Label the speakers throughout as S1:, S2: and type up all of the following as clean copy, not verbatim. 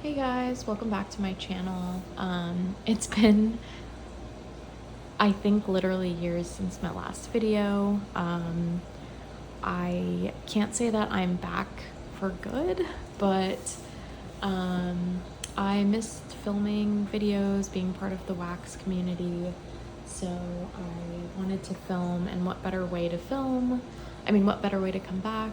S1: Hey guys, welcome back to my channel. It's been, I think, literally years since my last video. I can't say that I'm back for good, but I missed filming videos, being part of the wax community. So I wanted to film, and what better way to film? I mean, what better way to come back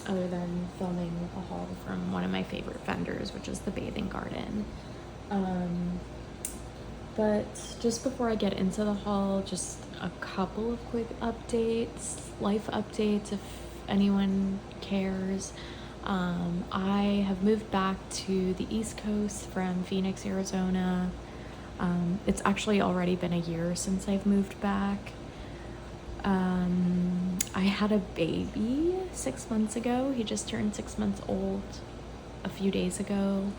S1: other than filming a haul from one of my favorite vendors, which is the Bathing Garden. But just before I get into the haul, just a couple of quick updates, life updates if anyone cares. I have moved back to the East Coast from Phoenix, Arizona. It's actually already been a year since I've moved back. I had a baby 6 months ago. He just turned 6 months old a few days ago.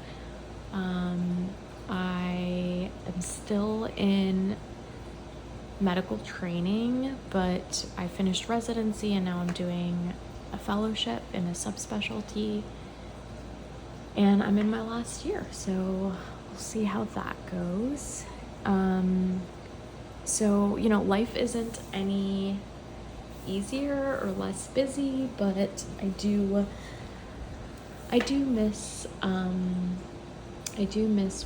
S1: I am still in medical training, but I finished residency and now I'm doing a fellowship in a subspecialty. And I'm in my last year, so we'll see how that goes. So, life isn't any easier or less busy, but I do miss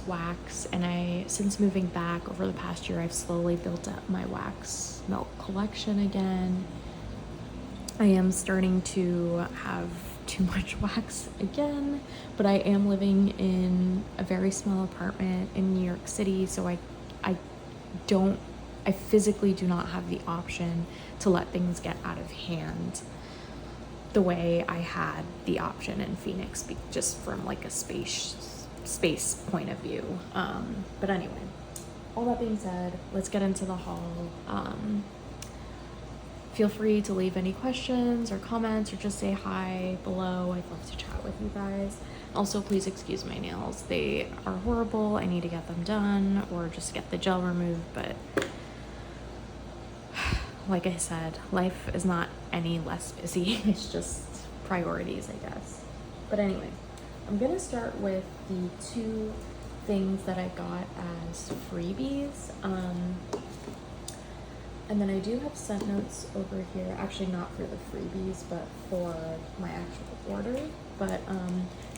S1: wax, and since moving back over the past year, I've slowly built up my wax melt collection again. I am starting to have too much wax again, but I am living in a very small apartment in New York City, so I physically do not have the option to let things get out of hand the way I had the option in Phoenix, just from like a space point of view. But anyway, all that being said, let's get into the haul. Feel free to leave any questions or comments or just say hi below. I'd love to chat with you guys. Also, please excuse my nails. They are horrible. I need to get them done or just get the gel removed, but like I said, life is not any less busy. It's just priorities, I guess. But anyway, I'm gonna start with the two things that I got as freebies. And then I do have scent notes over here, actually not for the freebies, but for my actual order. But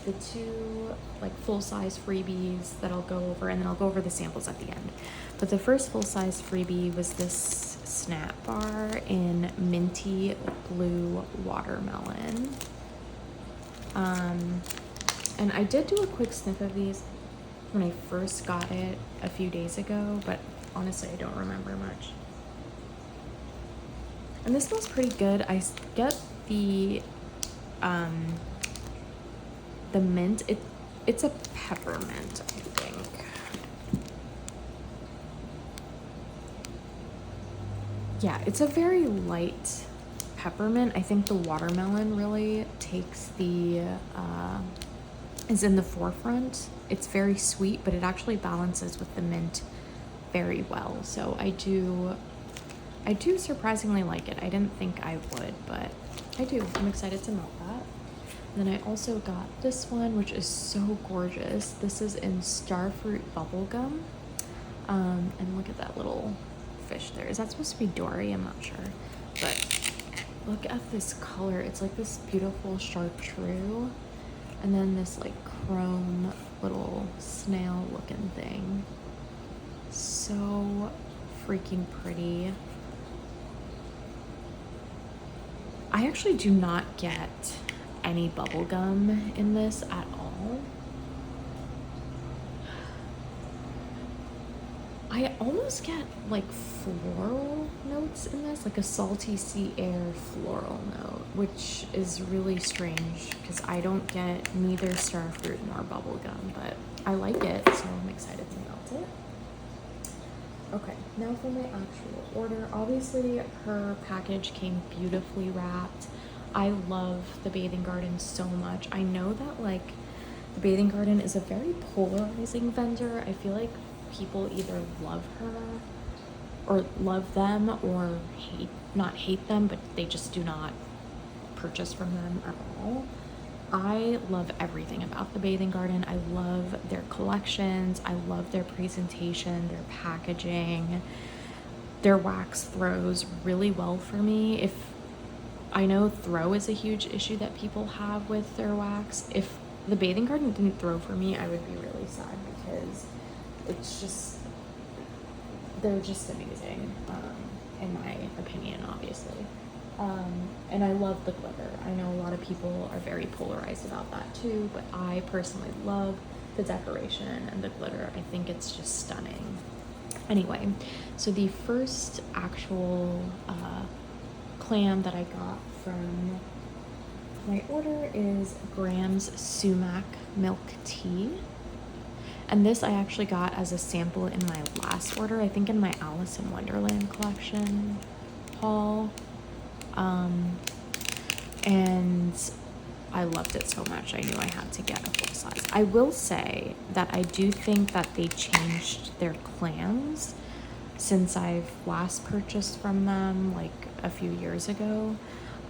S1: the two like full-size freebies that I'll go over, and then I'll go over the samples at the end. But the first full-size freebie was this snack bar in minty blue watermelon. And I did do a quick sniff of these when I first got it a few days ago, but honestly I don't remember much. And this smells pretty good. I get the mint. It's a peppermint, I think. Yeah, it's a very light peppermint. I think the watermelon really takes is in the forefront. It's very sweet, but it actually balances with the mint very well. So I do surprisingly like it. I didn't think I would, but I do. I'm excited to melt that. And then I also got this one, which is so gorgeous. This is in Starfruit Bubblegum. And look at that little fish there. Is that supposed to be Dory? I'm not sure. But look at this color. It's like this beautiful chartreuse. And then this like chrome little snail looking thing. So freaking pretty. I actually do not get any bubble gum in this at all. I almost get like floral notes in this, like a salty sea air floral note, which is really strange because I don't get neither starfruit nor bubble gum, but I like it, so I'm excited to melt it. Okay, now for my actual order. Obviously, her package came beautifully wrapped. I love the Bathing Garden so much. I know that like the Bathing Garden is a very polarizing vendor. I feel like people either love her or love them or not hate them, but they just do not purchase from them at all. I love everything about the Bathing Garden. I love their collections. I love their presentation, their packaging. Their wax throws really well for me. If I know throw is a huge issue that people have with their wax. If the Bathing Garden didn't throw for me, I would be really sad because it's just, they're just amazing, in my opinion, obviously. And I love the glitter. I know a lot of people are very polarized about that too, but I personally love the decoration and the glitter. I think it's just stunning. Anyway, so the first actual clam that I got from my order is Graham's Sumac Milk Tea. And this I actually got as a sample in my last order, I think in my Alice in Wonderland collection haul. And I loved it so much, I knew I had to get a full size. I will say that I do think that they changed their clams since I've last purchased from them like a few years ago.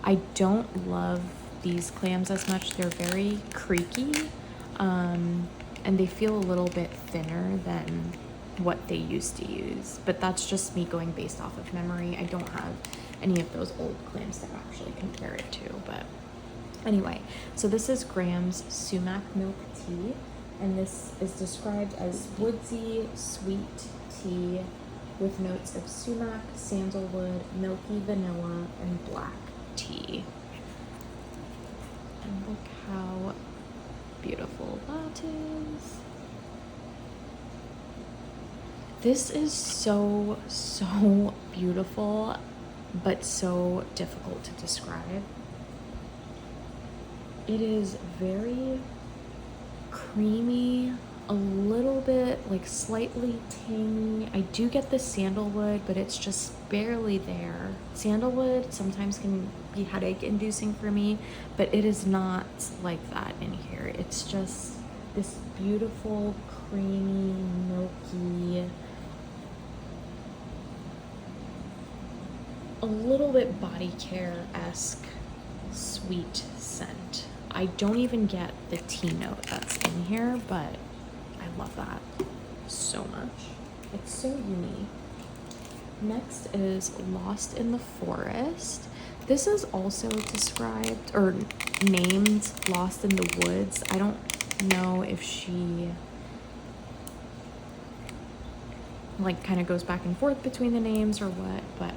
S1: I don't love these clams as much. They're very creaky, and they feel a little bit thinner than what they used to use. But that's just me going based off of memory. I don't have any of those old clams to actually compare it to, but anyway, so this is Graham's Sumac Milk Tea, and this is described as woodsy, sweet tea with notes of sumac, sandalwood, milky vanilla, and black tea. And look how beautiful that is. This is so, so beautiful, but so difficult to describe. It is very creamy, a little bit like slightly tangy. I do get the sandalwood, but it's just barely there. Sandalwood sometimes can be headache inducing for me, but it is not like that in here. It's just this beautiful, creamy, milky, a little bit body care-esque sweet scent. I don't even get the tea note that's in here, but I love that so much. It's so unique. Next is Lost in the Forest. This is also described or named Lost in the Woods. I don't know if she like kind of goes back and forth between the names or what, but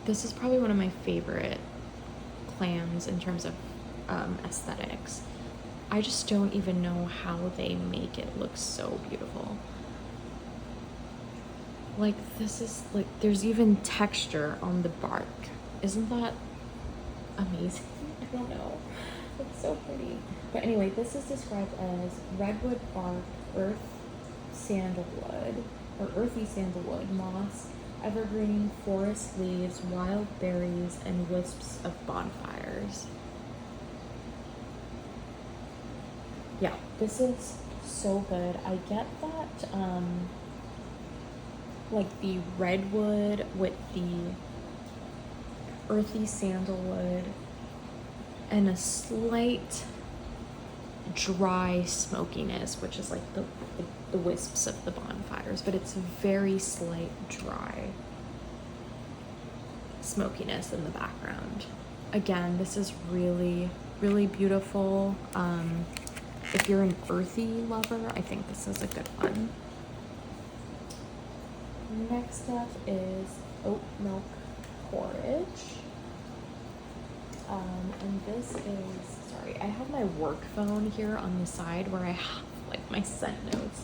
S1: this is probably one of my favorite clams in terms of aesthetics. I just don't even know how they make it look so beautiful. Like, this is like, there's even texture on the bark. Isn't that amazing? I don't know. It's so pretty. But anyway, this is described as redwood bark, earth sandalwood, or earthy sandalwood, moss, evergreen, forest leaves, wild berries, and wisps of bonfires. Yeah, this is so good. I get that, like the redwood with the earthy sandalwood and a slight dry smokiness, which is like the wisps of the bonfires, but it's very slight dry smokiness in the background. Again, this is really, really beautiful. If you're an earthy lover, I think this is a good one. Next up is oat milk porridge. And this is, sorry, I have my work phone here on the side where I have like my scent notes.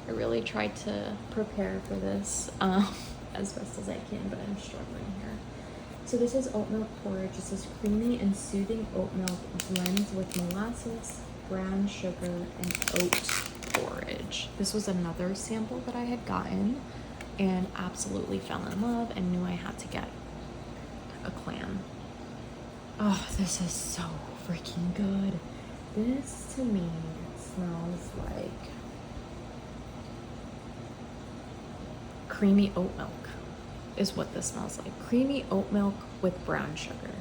S1: I really tried to prepare for this as best as I can, but I'm struggling here. So this is oat milk porridge. This is creamy and soothing oat milk blends with molasses, brown sugar, and oat porridge. This was another sample that I had gotten and absolutely fell in love and knew I had to get a clam. Oh, this is so freaking good. This to me smells like creamy oat milk is what this smells like. Creamy oat milk with brown sugar.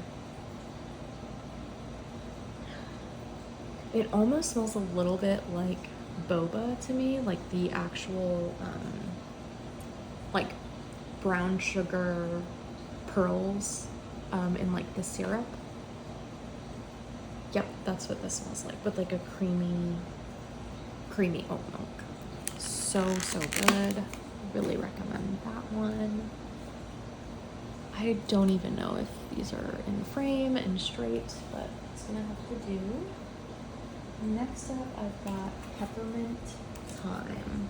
S1: It almost smells a little bit like boba to me, like the actual, like brown sugar pearls in like the syrup. Yep, that's what this smells like, with like a creamy oat milk. So good. Really recommend that one. I don't even know if these are in frame and straight, but it's gonna have to do. Next up, I've got Peppermint Thyme.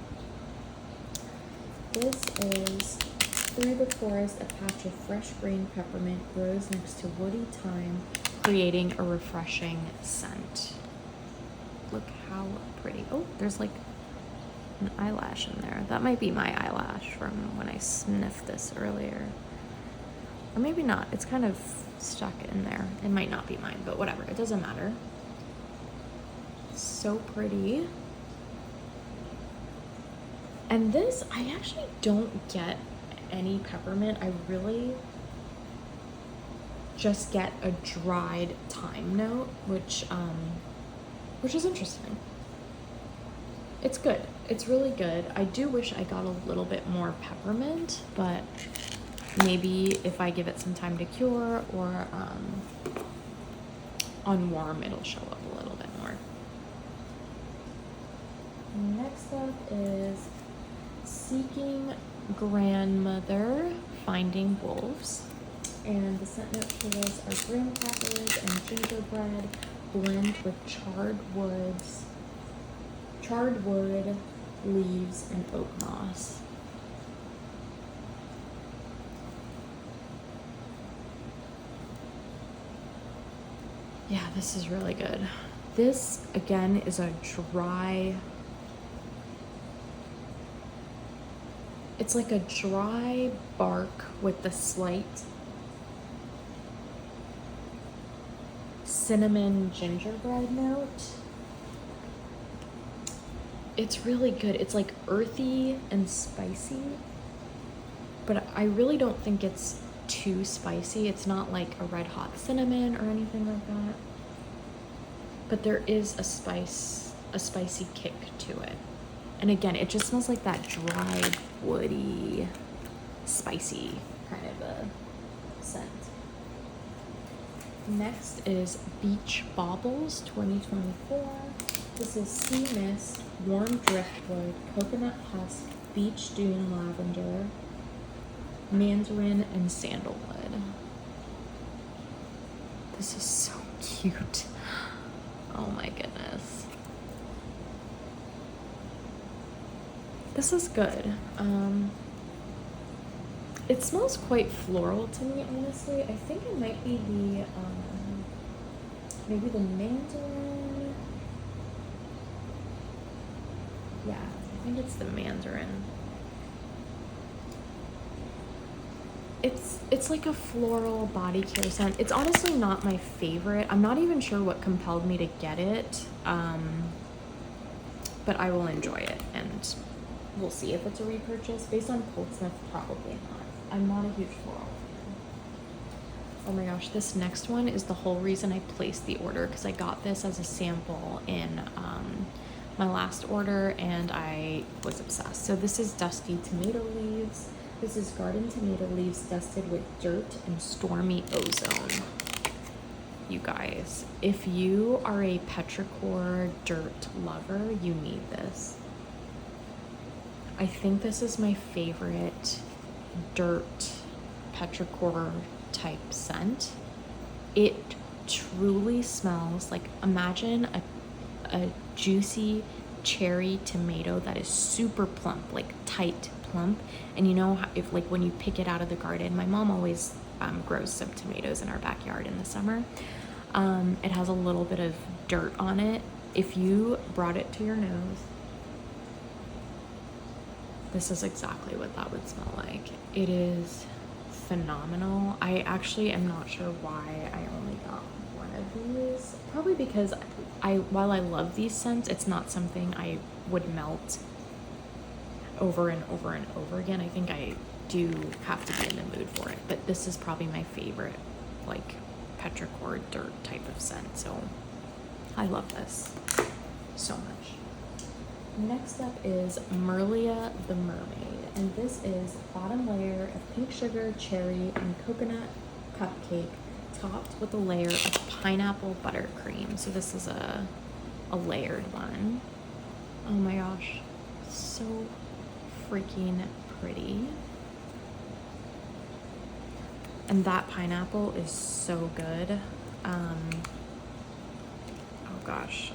S1: This is through the forest, a patch of fresh green peppermint grows next to woody thyme, creating a refreshing scent. Look how pretty. Oh, there's like an eyelash in there. That might be my eyelash from when I sniffed this earlier. Or maybe not. It's kind of stuck in there. It might not be mine, but whatever. It doesn't matter. So pretty. And this, I actually don't get any peppermint. I really just get a dried thyme note, which is interesting. It's good. It's really good. I do wish I got a little bit more peppermint, but maybe if I give it some time to cure or on warm, it'll show up a little bit more. Next up is Seeking Grandmother, Finding Wolves. And the scent notes for this are graham crackers and gingerbread blend with charred wood, leaves, and oak moss. Yeah, this is really good. This, again, is a dry... It's like a dry bark with the slight cinnamon gingerbread note. It's really good. It's like earthy and spicy, but I really don't think it's too spicy. It's not like a red hot cinnamon or anything like that, but there is a spicy kick to it. And again, it just smells like that dried, woody, spicy kind of a scent. Next is Beach Baubles 2024. This is sea mist, warm driftwood, coconut husk, beach dune lavender, mandarin, and sandalwood. This is so cute. Oh my goodness. This is good. It smells quite floral to me, honestly. I think it might be the, maybe the mandarin. Yeah, I think it's the mandarin. It's like a floral body care scent. It's honestly not my favorite. I'm not even sure what compelled me to get it, but I will enjoy it, and we'll see if it's a repurchase. Based on cold sniff, probably not. I'm not a huge floral fan. Oh my gosh, this next one is the whole reason I placed the order, because I got this as a sample in my last order and I was obsessed. So this is Dusty Tomato Leaves. This is garden tomato leaves dusted with dirt and stormy ozone. You guys, if you are a petrichor dirt lover, you need this. I think this is my favorite dirt petrichor type scent. It truly smells like, imagine a juicy cherry tomato that is super plump, like tight plump. And you know how, if like when you pick it out of the garden, my mom always grows some tomatoes in our backyard in the summer. It has a little bit of dirt on it. If you brought it to your nose, this is exactly what that would smell like. It is phenomenal. I actually am not sure why I only got one of these. Probably because while I love these scents, it's not something I would melt over and over and over again. I think I do have to be in the mood for it, but this is probably my favorite, like petrichor dirt type of scent. So I love this so much. Next up is Merlia the Mermaid, and this is bottom layer of pink sugar, cherry, and coconut cupcake topped with a layer of pineapple buttercream. So this is a layered one. Oh my gosh, so freaking pretty. And that pineapple is so good. Oh gosh,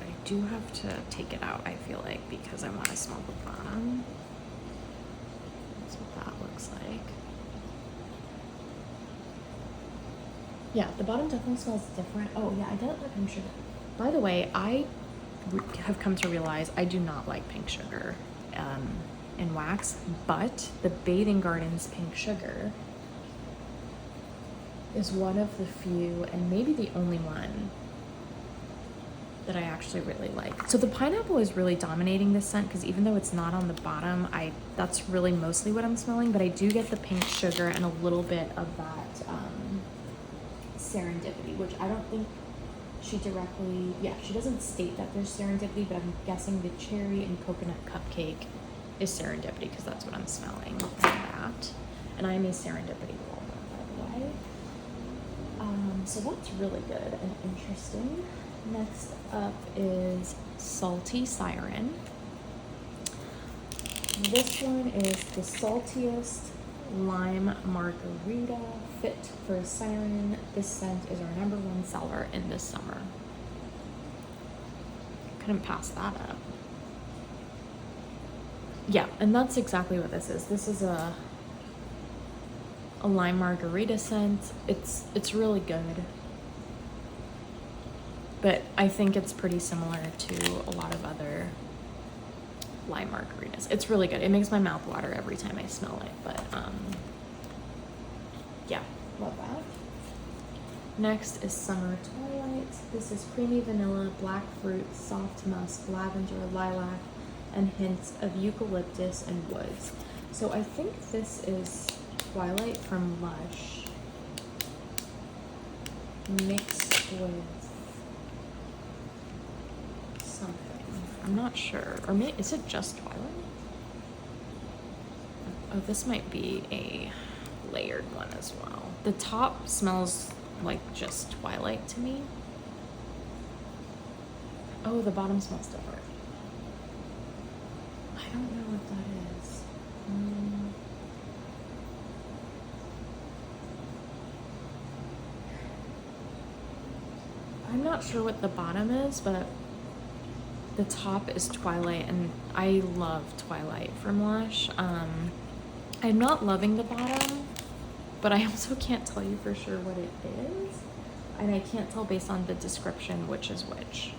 S1: I do have to take it out, I feel like, because I want to smell the bottom. That's what that looks like. Yeah, the bottom definitely smells different. Oh yeah, I didn't like pink sugar. By the way, I have come to realize I do not like pink sugar in wax, but the Bathing Gardens pink sugar is one of the few and maybe the only one that I actually really like. So the pineapple is really dominating this scent because even though it's not on the bottom, that's really mostly what I'm smelling, but I do get the pink sugar and a little bit of that serendipity, which I don't think she directly, she doesn't state that there's serendipity, but I'm guessing the cherry and coconut cupcake is serendipity because that's what I'm smelling from that. And I'm a serendipity lover, by the way. So that's really good and interesting. Next up is Salty Siren. This one is the saltiest lime margarita, fit for a siren. This scent is our #1 seller in this summer. Couldn't pass that up. Yeah, and that's exactly what this is. This is a lime margarita scent. It's really good. But I think it's pretty similar to a lot of other lime margaritas. It's really good. It makes my mouth water every time I smell it, but yeah, love that. Next is Summer Twilight. This is creamy vanilla, black fruit, soft musk, lavender, lilac, and hints of eucalyptus and woods. So I think this is Twilight from Lush mixed with something. I'm not sure. Or maybe, is it just Twilight? Oh, this might be a layered one as well. The top smells like just Twilight to me. Oh, the bottom smells different. I don't know what that is. I'm not sure what the bottom is, but the top is Twilight, and I love Twilight from Lush. I'm not loving the bottom, but I also can't tell you for sure what it is, and I can't tell based on the description which is which.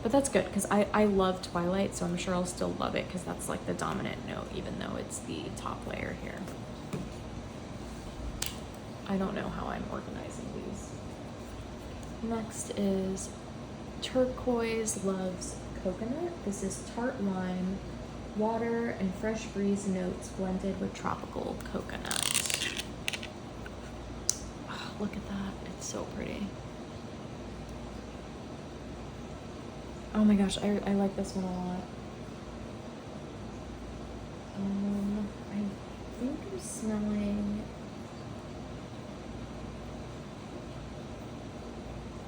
S1: But that's good because I love Twilight, so I'm sure I'll still love it because that's like the dominant note, even though it's the top layer here. I don't know how I'm organizing these. Next is Turquoise Loves Coconut. This is tart lime, water, and fresh breeze notes blended with tropical coconut. Oh, look at that. It's so pretty. Oh my gosh, I like this one a lot. I think I'm smelling...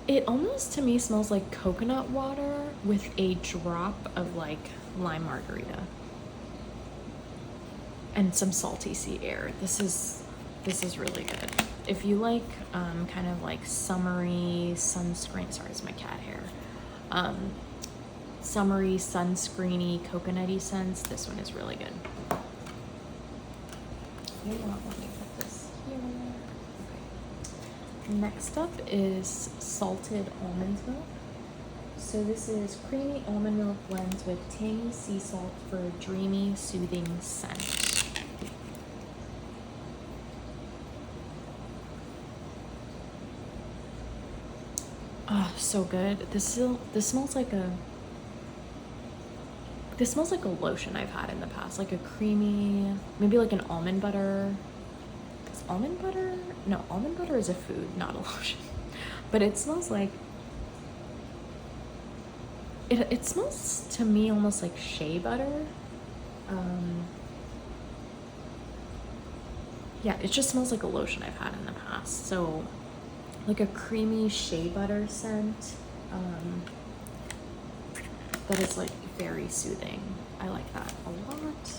S1: It almost to me smells like coconut water with a drop of like lime margarita and some salty sea air. This is really good. If you like kind of like summery sunscreen, sorry, it's my cat hair. Summery sunscreeny coconutty scents, this one is really good. You know what, let me put this here. Okay. Next up is Salted Almond Milk. So this is creamy almond milk blends with tangy sea salt for a dreamy, soothing scent. Oh, so good. This smells like a lotion I've had in the past, like a creamy, maybe like an almond butter. Is almond butter? No, almond butter is a food, not a lotion. But it smells like It smells to me almost like shea butter. Yeah, it just smells like a lotion I've had in the past. So like a creamy shea butter scent that is like very soothing. I like that a lot.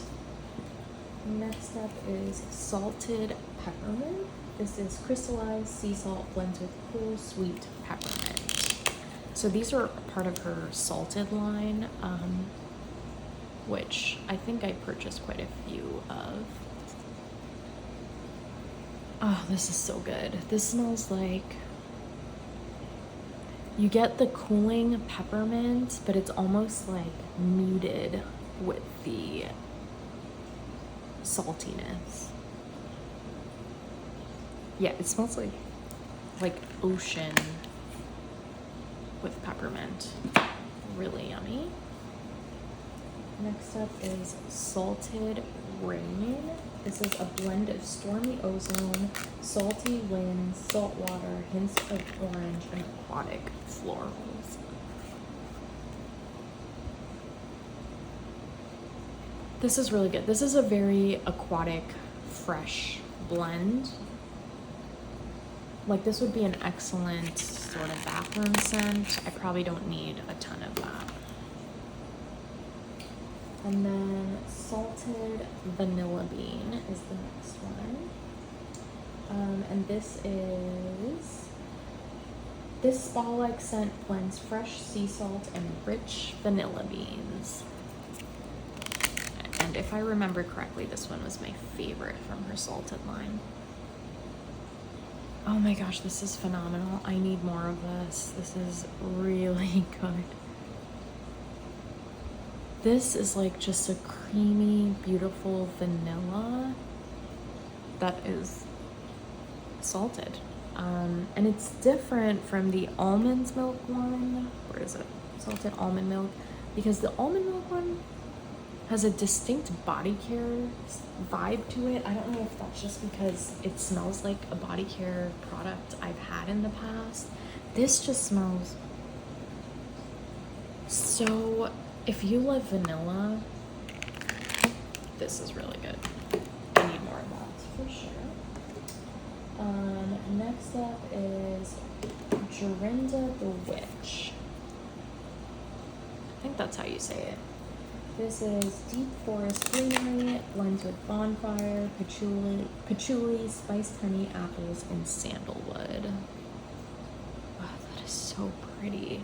S1: Next up is salted peppermint. This is crystallized sea salt blends with cool sweet peppermint. So these are part of her salted line, which I think I purchased quite a few of. Oh, this is so good. This smells like, you get the cooling peppermint, but it's almost like muted with the saltiness. Yeah, it smells like ocean with peppermint. Really yummy. Next up is salted rain. This is a blend of stormy ozone, salty winds, salt water, hints of orange, and aquatic florals. This is really good. This is a very aquatic, fresh blend. Like this would be an excellent sort of bathroom scent. I probably don't need a ton of that. And then salted vanilla bean is the next one. And this spa-like scent blends fresh sea salt and rich vanilla beans. And if I remember correctly, this one was my favorite from her salted line. Oh my gosh, this is phenomenal. I need more of this. This is really good. This is like just a creamy, beautiful vanilla that is salted. And it's different from the almond milk one. Where is it? Salted almond milk. Because the almond milk one has a distinct body care vibe to it. I don't know if that's just because it smells like a body care product I've had in the past. This just smells so... If you love vanilla, this is really good. I need more of that for sure. Next up is Jorinda the Witch. I think that's how you say it. This is deep forest greenery, blends with bonfire, patchouli, spiced honey, apples, and sandalwood. Wow, that is so pretty.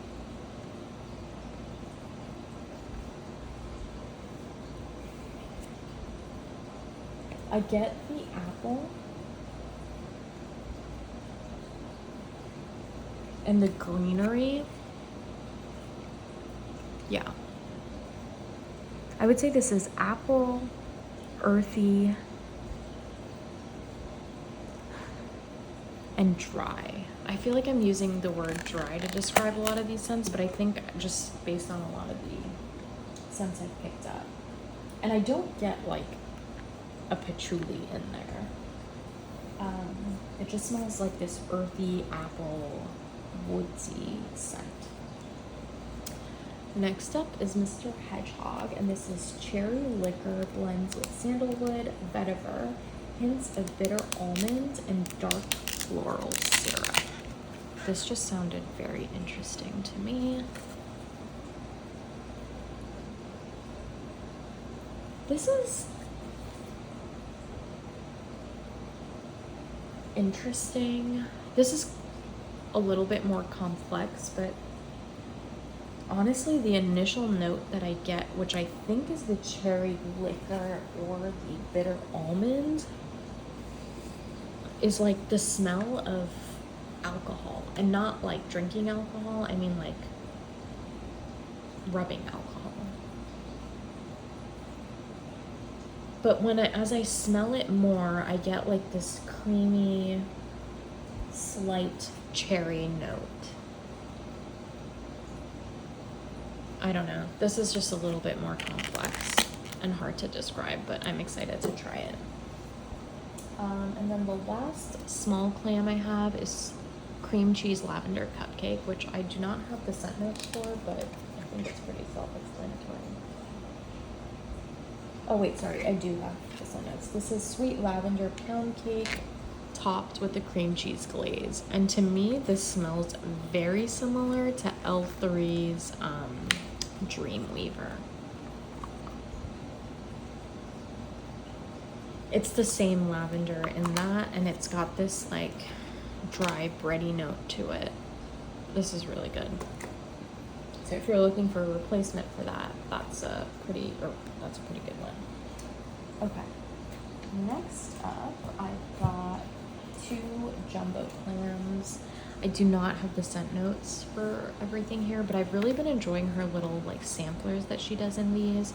S1: I get the apple and the greenery. Yeah. I would say this is apple, earthy, and dry. I feel like I'm using the word dry to describe a lot of these scents, but I think just based on a lot of the scents I've picked up. And I don't get like a patchouli in there. It just smells like this earthy apple woodsy scent. Next up is Mr. Hedgehog, and this is cherry liquor blends with sandalwood, vetiver, hints of bitter almond, and dark floral syrup. This just sounded very interesting to me. This is interesting. This is a little bit more complex, but honestly, the initial note that I get, which I think is the cherry liquor or the bitter almond, is like the smell of alcohol, and not like drinking alcohol. I mean like rubbing alcohol. But as I smell it more, I get like this creamy, slight cherry note. I don't know. This is just a little bit more complex and hard to describe, but I'm excited to try it. And then the last small clam I have is cream cheese lavender cupcake, which I do not have the scent notes for, but if think it's pretty self-explanatory. Oh wait, sorry, I do have this on notes. This is sweet lavender pound cake topped with the cream cheese glaze. And to me, this smells very similar to L3's Dreamweaver. It's the same lavender in that, and it's got this like dry bready note to it. This is really good. So if you're looking for a replacement for that, that's a pretty good one. Okay. Next up, I've got 2 jumbo clams. I do not have the scent notes for everything here, but I've really been enjoying her little like samplers that she does in these.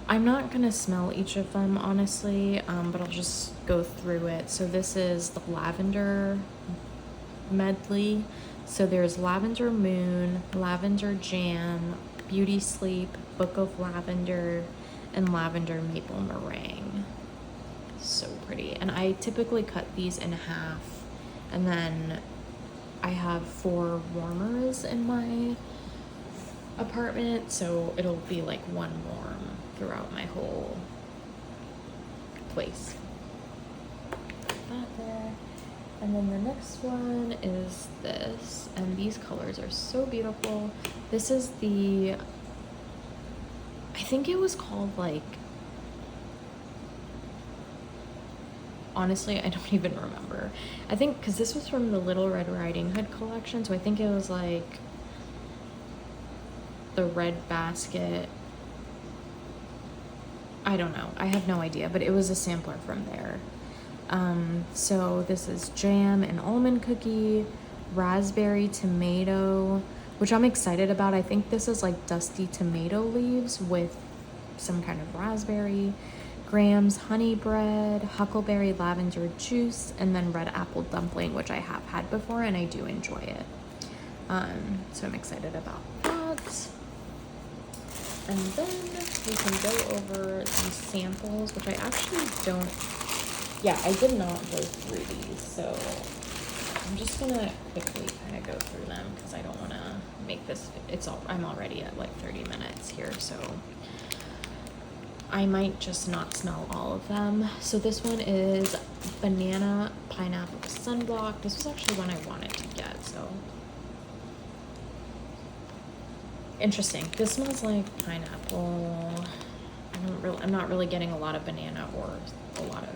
S1: I'm not gonna smell each of them honestly, but I'll just go through it. So this is the lavender medley. So there's Lavender Moon, Lavender Jam, Beauty Sleep, Book of Lavender, and Lavender Maple Meringue. So pretty. And I typically cut these in half, and then I have 4 warmers in my apartment, so it'll be like 1 warm throughout my whole place. Put that there. And then the next one is this, and these colors are so beautiful. This is the, I think it was called like, honestly, I don't even remember. I think, because this was from the Little Red Riding Hood collection, so I think it was like the Red Basket. I don't know. I have no idea, but it was a sampler from there. So this is jam and almond cookie, raspberry tomato, which I'm excited about. I think this is like dusty tomato leaves with some kind of raspberry, grams honey bread, huckleberry lavender juice, and then red apple dumpling, which I have had before and I do enjoy it. So I'm excited about that. And then we can go over these samples, which I actually don't, yeah, I did not go through these, so I'm just gonna quickly kind of go through them because I don't want to make this, I'm already at like 30 minutes here, so I might just not smell all of them. So this one is banana pineapple sunblock. This was actually one I wanted to get, so interesting. This smells like pineapple. I'm not really getting a lot of banana or a lot of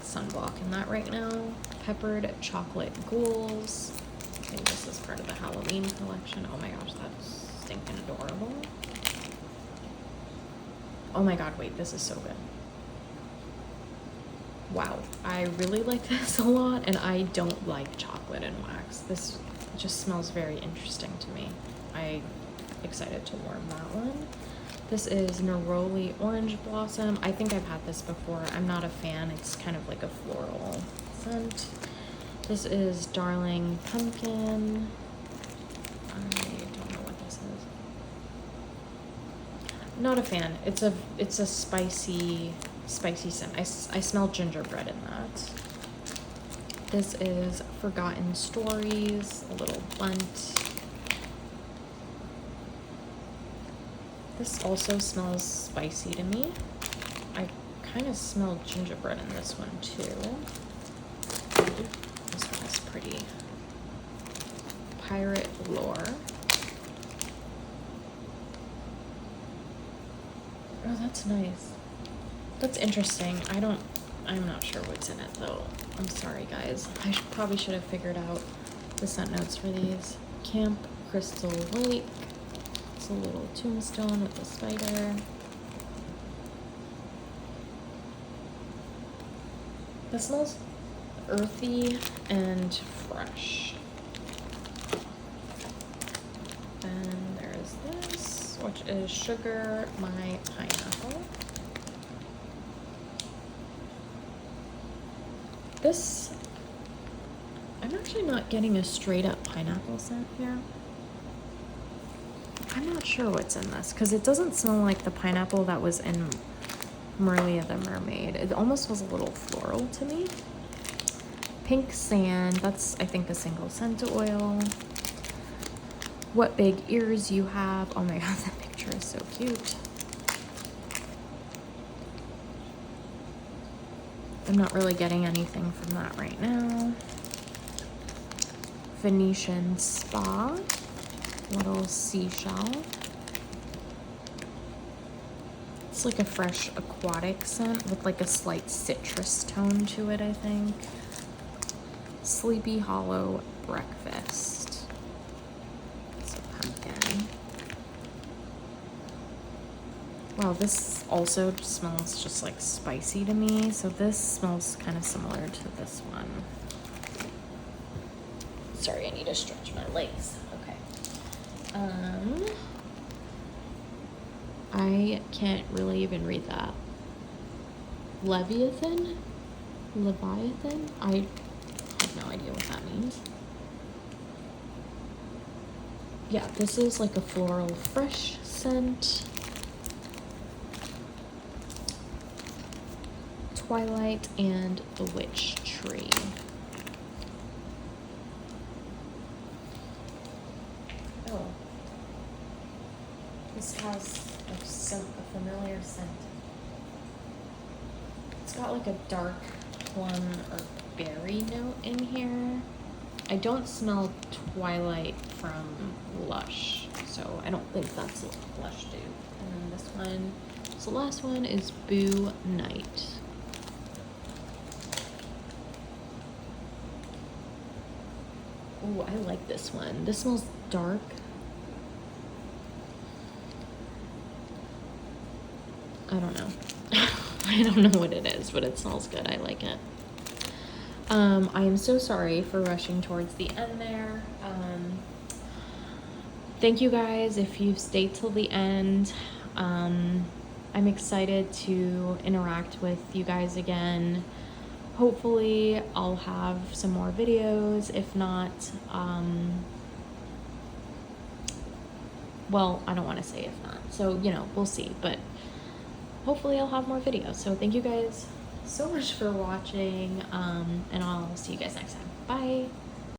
S1: sunblock in that right now. Peppered chocolate ghouls. I think this is part of the Halloween collection. Oh my gosh, that's stinking adorable. Oh my god, wait, this is so good. Wow, I really like this a lot, and I don't like chocolate and wax. This just smells very interesting to me. I'm excited to warm that one. This is Neroli Orange Blossom. I think I've had this before. I'm not a fan. It's kind of like a floral scent. This is Darling Pumpkin. I don't know what this is. Not a fan. It's a spicy scent. I smell gingerbread in that. This is Forgotten Stories, a little blunt. This also smells spicy to me. I kind of smell gingerbread in this one too. This one is pretty. Pirate Lore. Oh, that's nice. That's interesting. I'm not sure what's in it though. I'm sorry guys. I probably should have figured out the scent notes for these. Camp Crystal Lake. It's a little tombstone with a spider. This smells earthy and fresh. And there's this, which is Sugar My Pineapple. This, I'm actually not getting a straight up pineapple scent here. I'm not sure what's in this because it doesn't smell like the pineapple that was in Merlia the Mermaid. It almost was a little floral to me. Pink Sand, that's I think a single scent oil. what big ears you have. Oh my god, that picture is so cute. I'm not really getting anything from that right now. Venetian Spa, little seashell. It's like a fresh aquatic scent with like a slight citrus tone to it, I think. Sleepy Hollow Breakfast. It's a pumpkin. Wow, this also smells just like spicy to me. So this smells kind of similar to this one. Sorry, I need to stretch my legs. Okay. I can't really even read that. Leviathan? Leviathan? I have no idea what that means. Yeah, this is like a floral fresh scent. Twilight and the Witch Tree. Oh. This has like a familiar scent. It's got like a dark plum or berry note in here. I don't smell Twilight from Lush, so I don't think that's a Lush dude. And then this one, so the last one is Boo Night. Oh, I like this one. This smells dark. I don't know. I don't know what it is, but it smells good. I like it. I am so sorry for rushing towards the end there. Thank you guys if you've stayed till the end. I'm excited to interact with you guys again. Hopefully I'll have some more videos. If not, well, I don't want to say if not. So, you know, we'll see. But hopefully I'll have more videos. So thank you guys so much for watching. And I'll see you guys next time. Bye.